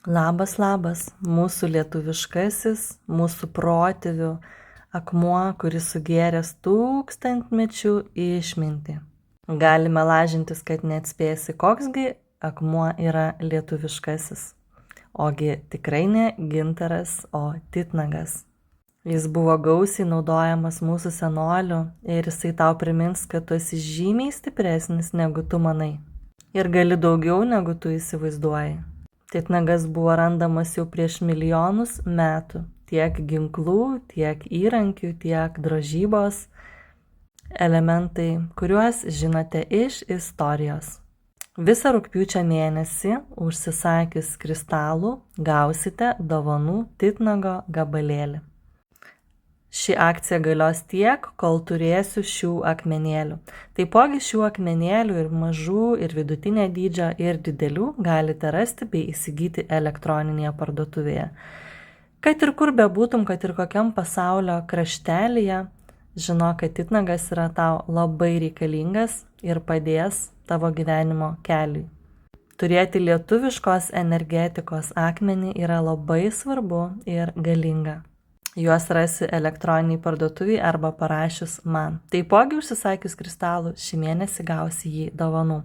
Labas, labas, mūsų lietuviškasis, mūsų protėvių akmuo, kuris sugėręs tūkstantmečių išmintį. Galime lažintis, kad neatspėsi, koksgi akmuo yra lietuviškasis. Ogi tikrai ne gintaras, o titnagas. Jis buvo gausiai naudojamas mūsų senolių ir jisai tau primins, kad tu esi žymiai stipresnis negu tu manai. Ir gali daugiau negu tu įsivaizduoji. Titnagas buvo randamas jau prieš milijonus metų. Tiek ginklų, tiek įrankių, tiek drožybos elementai, kuriuos žinote iš istorijos. Visą rugpjūčio mėnesį užsisakius kristalų gausite dovanų titnago gabalėlį. Ši akcija galios tiek, kol turėsiu šių akmenėlių. Taipogi šių akmenėlių ir mažų, ir vidutinio dydžio, ir didelių galite rasti bei įsigyti elektroninėje parduotuvėje. Kad ir kur bebūtum, kad ir kokiam pasaulio kraštelyje, žinok, kad titnagas yra tau labai reikalingas ir padės tavo gyvenimo keliui. Turėti lietuviškos energetikos akmenį yra labai svarbu ir galinga. Juos rasi elektroniniai parduotuviai arba parašius man. Taipogi užsisakius kristalų šį mėnesį gausi jį dovanų.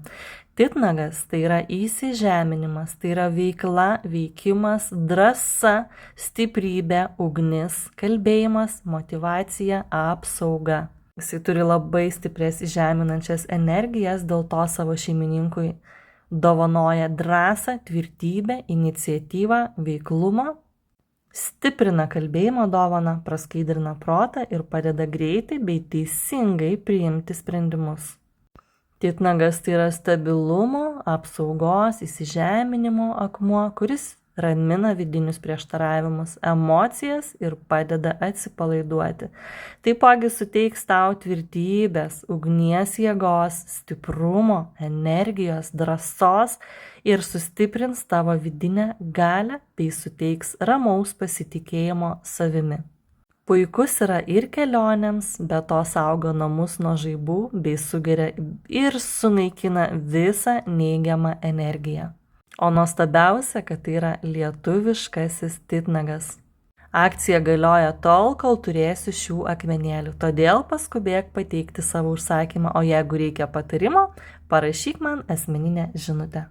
Titnagas tai yra įsižeminimas, tai yra veikla, veikimas, drąsa, stiprybė, ugnis, kalbėjimas, motyvacija, apsauga. Jisai turi labai stiprias įžeminančias energijas, dėl to savo šeimininkui dovanoja drąsą, tvirtybę, iniciatyvą, veiklumą. Stiprina kalbėjimo dovaną, praskaidrina protą ir padeda greitai bei teisingai priimti sprendimus. Titnagas tai yra stabilumo, apsaugos, įsižeminimo akmuo, kuris ramina vidinius prieštaravimus, emocijas ir padeda atsipalaiduoti. Taipogi suteiks tau tvirtybės, ugnies jėgos, stiprumo, energijos, drąsos ir sustiprins tavo vidinę galią bei suteiks ramaus pasitikėjimo savimi. Puikus yra ir kelionėms, be to saugo namus nuo žaibų bei sugeria ir sunaikina visą neigiamą energiją. O nuostabiausia, kad tai yra lietuviškasis titnagas. Akcija galioja tol, kol turėsiu šių akmenėlių, todėl paskubėk pateikti savo užsakymą, o jeigu reikia patarimo, parašyk man asmeninę žinutę.